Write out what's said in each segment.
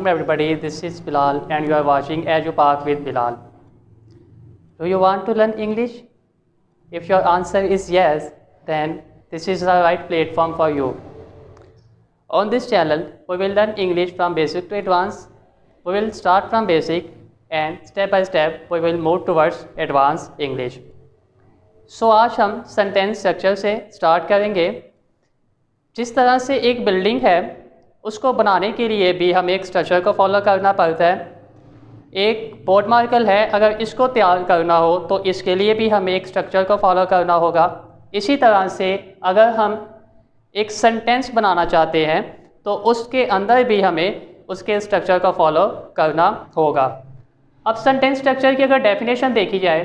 Welcome everybody, this is Bilal and you are watching EduPark with Bilal. Do you want to learn English? If your answer is yes, then this is the right platform for you. On this channel, we will learn English from basic to advanced. We will start from basic and step by step we will move towards advanced English. So आज हम sentence structure से start करेंगे। जिस तरह से एक building है उसको बनाने के लिए भी हमें एक स्ट्रक्चर को फॉलो करना पड़ता है। एक बोर्ड मार्कर है, अगर इसको तैयार करना हो तो इसके लिए भी हमें एक स्ट्रक्चर को फॉलो करना होगा। इसी तरह से अगर हम एक सेंटेंस बनाना चाहते हैं तो उसके अंदर भी हमें उसके स्ट्रक्चर को फॉलो करना होगा। अब सेंटेंस स्ट्रक्चर की अगर डेफिनेशन देखी जाए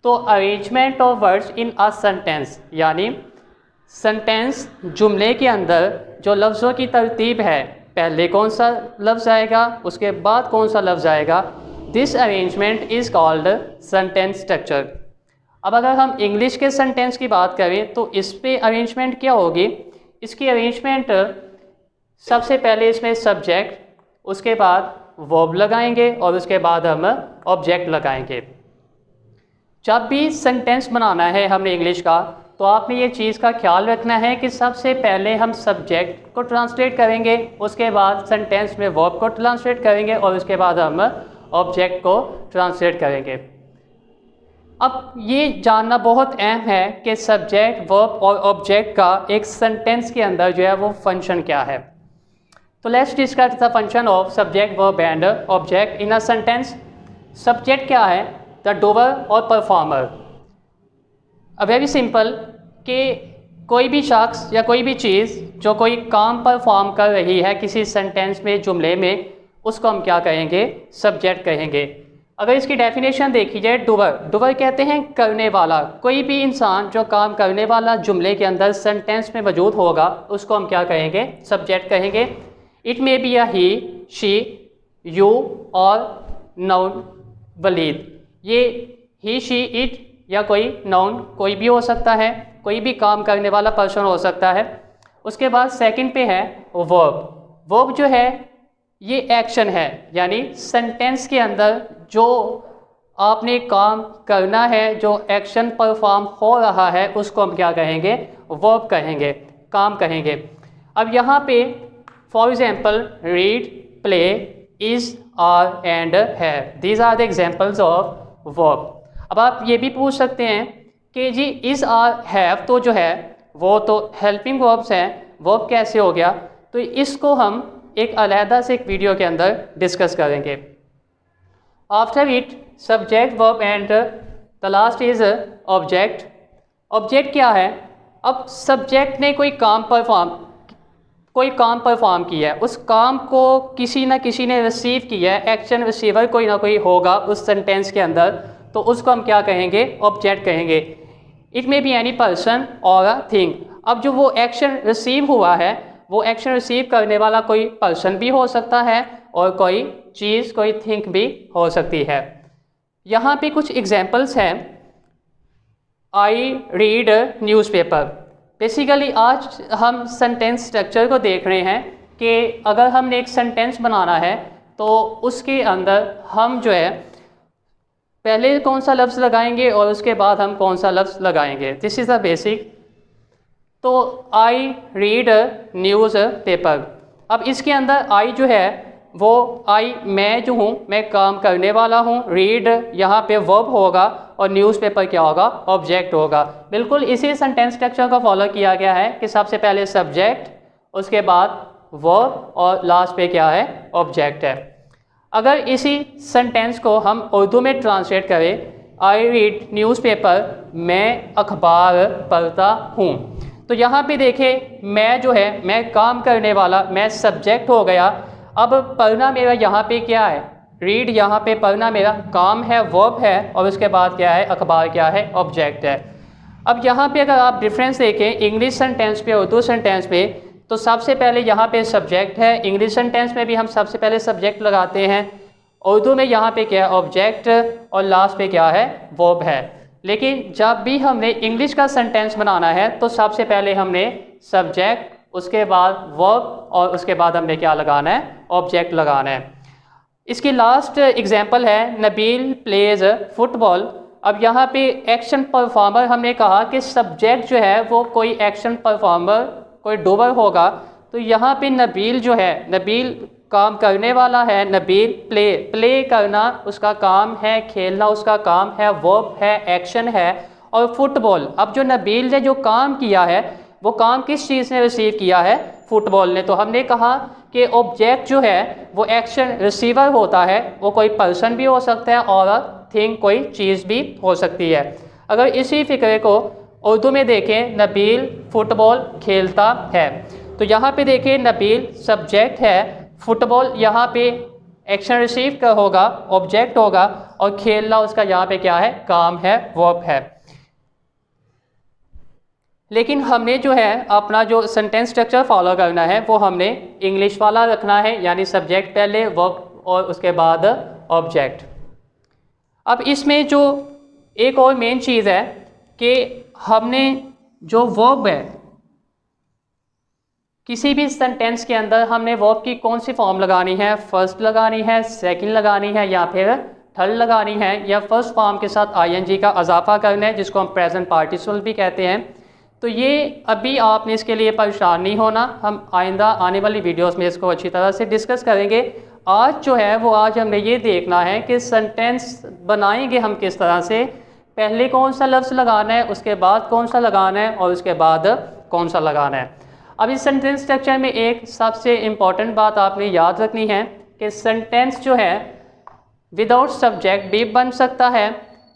तो arrangement of words in a sentence, यानी सेंटेंस जुमले के अंदर जो लफ्ज़ों की तरतीब है, पहले कौन सा लफ्ज़ आएगा उसके बाद कौन सा लफ्ज़ आएगा, this arrangement is called sentence structure. अब अगर हम इंग्लिश के सेंटेंस की बात करें तो इस पे अरेंजमेंट क्या होगी? इसकी अरेंजमेंट सबसे पहले इसमें सब्जेक्ट, उसके बाद वर्ब लगाएंगे और उसके बाद हम ऑब्जेक्ट लगाएंगे। जब भी सेंटेंस बनाना है हमने इंग्लिश का तो आपने ये चीज़ का ख्याल रखना है कि सबसे पहले हम सब्जेक्ट को ट्रांसलेट करेंगे, उसके बाद सेंटेंस में वर्ब को ट्रांसलेट करेंगे और उसके बाद हम ऑब्जेक्ट को ट्रांसलेट करेंगे। अब ये जानना बहुत अहम है कि सब्जेक्ट, वर्ब और ऑब्जेक्ट का एक सेंटेंस के अंदर जो है वो फंक्शन क्या है। तो let's discuss the function of subject, verb and object in a sentence. Subject क्या है? द डूअर और परफॉर्मर। वेरी सिंपल कि कोई भी शख्स या कोई भी चीज़ जो कोई काम परफॉर्म कर रही है किसी सेंटेंस में, जुमले में, उसको हम क्या कहेंगे? सब्जेक्ट कहेंगे। अगर इसकी डेफिनेशन देखी जाए, डूअर कहते हैं करने वाला। कोई भी इंसान जो काम करने वाला जुमले के अंदर सेंटेंस में मौजूद होगा उसको हम क्या कहेंगे? सब्जेक्ट कहेंगे। It may be a he, she, you और नाउन वलीद। ये ही, शी, इट या कोई नाउन कोई भी हो सकता है, कोई भी काम करने वाला पर्सन हो सकता है। उसके बाद सेकंड पे है वर्ब। वर्ब जो है ये एक्शन है, यानी सेंटेंस के अंदर जो आपने काम करना है, जो एक्शन परफॉर्म हो रहा है, उसको हम क्या कहेंगे? वर्ब कहेंगे, काम कहेंगे। अब यहाँ पे for example read, play, is, are and है, these are the examples of verb. अब आप ये भी पूछ सकते हैं कि जी इज़, आर, हैव तो जो है वो तो हेल्पिंग वर्ब्स हैं, वर्ब कैसे हो गया? तो इसको हम एक अलहदा से एक वीडियो के अंदर डिस्कस करेंगे। After it subject, verb and the last is object. Object क्या है? अब सब्जेक्ट ने कोई काम परफॉर्म किया है, उस काम को किसी न किसी ने रिसीव किया है, एक्शन रिसीवर कोई ना कोई होगा उस सेंटेंस के अंदर, तो उसको हम क्या कहेंगे? ऑब्जेक्ट कहेंगे। It may be any person और अ थिंग। अब जो वो एक्शन रिसीव हुआ है, वो एक्शन रिसीव करने वाला कोई पर्सन भी हो सकता है और कोई चीज़, कोई थिंग भी हो सकती है। यहाँ पे कुछ एग्जांपल्स हैं। I read newspaper. बेसिकली आज हम सेंटेंस स्ट्रक्चर को देख रहे हैं कि अगर हमने एक सेंटेंस बनाना है तो उसके अंदर हम जो है पहले कौन सा लफ्ज़ लगाएंगे और उसके बाद हम कौन सा लफ्ज़ लगाएंगे। This is the basic. तो आई रीड न्यूज़ पेपर। अब इसके अंदर आई जो है वो आई, मैं जो हूँ, मैं काम करने वाला हूँ। रीड यहाँ पे वर्ब होगा और न्यूज़पेपर क्या होगा? ऑब्जेक्ट होगा। बिल्कुल इसी सेंटेंस स्ट्रक्चर को फॉलो किया गया है कि सबसे पहले सब्जेक्ट, उसके बाद वर्ब और लास्ट पे क्या है? ऑब्जेक्ट है। अगर इसी सेंटेंस को हम उर्दू में ट्रांसलेट करें, आई रीड न्यूज़पेपर, मैं अखबार पढ़ता हूँ, तो यहाँ पे देखें मैं जो है, मैं काम करने वाला, मैं सब्जेक्ट हो गया। अब पढ़ना मेरा यहाँ पे क्या है? रीड, यहाँ पे पढ़ना मेरा काम है, वर्ब है, और उसके बाद क्या है? अखबार क्या है? ऑब्जेक्ट है। अब यहाँ पे अगर आप डिफरेंस देखें इंग्लिश सेंटेंस पे, उर्दू सेंटेंस पे, तो सबसे पहले यहाँ पे सब्जेक्ट है। इंग्लिश सेंटेंस में भी हम सबसे पहले सब्जेक्ट लगाते हैं, उर्दू में यहाँ पे क्या है? ऑब्जेक्ट, और लास्ट पे क्या है? वर्ब है। लेकिन जब भी हमने इंग्लिश का सेंटेंस बनाना है तो सबसे पहले हमने सब्जेक्ट, उसके बाद वर्ब और उसके बाद हमने क्या लगाना है, ऑब्जेक्ट लगाना है। इसकी लास्ट एग्जांपल है नबील प्लेज फुटबॉल। अब यहाँ पे एक्शन परफॉर्मर हमने कहा कि सब्जेक्ट जो है वो कोई एक्शन परफॉर्मर, कोई डूबर होगा। तो यहाँ पे नबील जो है, नबील काम करने वाला है, नबील प्ले करना उसका काम है, खेलना उसका काम है, वर्ब है, एक्शन है। और फुटबॉल, अब जो नबील ने जो काम किया है वो काम किस चीज़ ने रिसीव किया है, फुटबॉल ने। तो हमने कहा कि ऑब्जेक्ट जो है वो एक्शन रिसीवर होता है, वो कोई पर्सन भी हो सकता है और थिंग कोई चीज़ भी हो सकती है। अगर इसी फिक्रे को उर्दू में देखें, नबील फुटबॉल खेलता है, तो यहाँ पे देखें नबील सब्जेक्ट है, फुटबॉल यहाँ पे एक्शन रिसीव का होगा, ऑब्जेक्ट होगा, और खेलना उसका यहाँ पे क्या है, काम है, वर्ब है। लेकिन हमने जो है अपना जो सेंटेंस स्ट्रक्चर फॉलो करना है वो हमने इंग्लिश वाला रखना है, यानी सब्जेक्ट पहले, वर्ब और उसके बाद ऑब्जेक्ट। अब इसमें जो एक और मेन चीज़ है कि हमने जो वर्ब है, किसी भी सेंटेंस के अंदर हमने वर्ब की कौन सी फॉर्म लगानी है, फर्स्ट लगानी है, सेकंड लगानी है, या फिर थर्ड लगानी है, या फर्स्ट फॉर्म के साथ आईएनजी का इजाफा करना है, जिसको हम प्रेजेंट पार्टिसिपल भी कहते हैं। तो ये अभी आपने इसके लिए परेशान नहीं होना, हम आइंदा आने वाली वीडियोस में इसको अच्छी तरह से डिस्कस करेंगे। आज जो है वो आज हमने ये देखना है कि सेंटेंस बनाएंगे हम किस तरह से, पहले कौन सा लफ्ज़ लगाना है, उसके बाद कौन सा लगाना है, और उसके बाद कौन सा लगाना है। अब इस सेंटेंस स्ट्रक्चर में एक सबसे इम्पॉर्टेंट बात आपने याद रखनी है कि सेंटेंस जो है विदाउट सब्जेक्ट भी बन सकता है,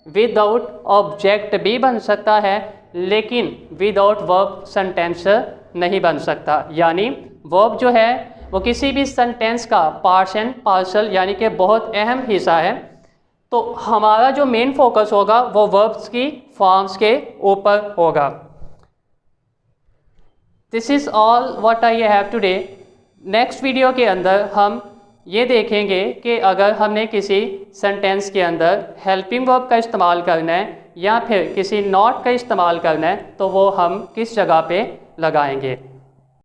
विदाउट ऑब्जेक्ट भी बन सकता है, लेकिन विदाउट वर्ब सेंटेंस नहीं बन सकता। यानी वर्ब जो है वो किसी भी सेंटेंस का पार्ट्स एंड पार्सल यानी कि बहुत अहम हिस्सा है। तो हमारा जो मेन फोकस होगा वो वर्ब्स की फॉर्म्स के ऊपर होगा। This is all what I have today. Next video के अंदर हम ये देखेंगे कि अगर हमने किसी सेंटेंस के अंदर हेल्पिंग वर्ब का इस्तेमाल करना है या फिर किसी नॉट का इस्तेमाल करना है तो वो हम किस जगह पे लगाएंगे।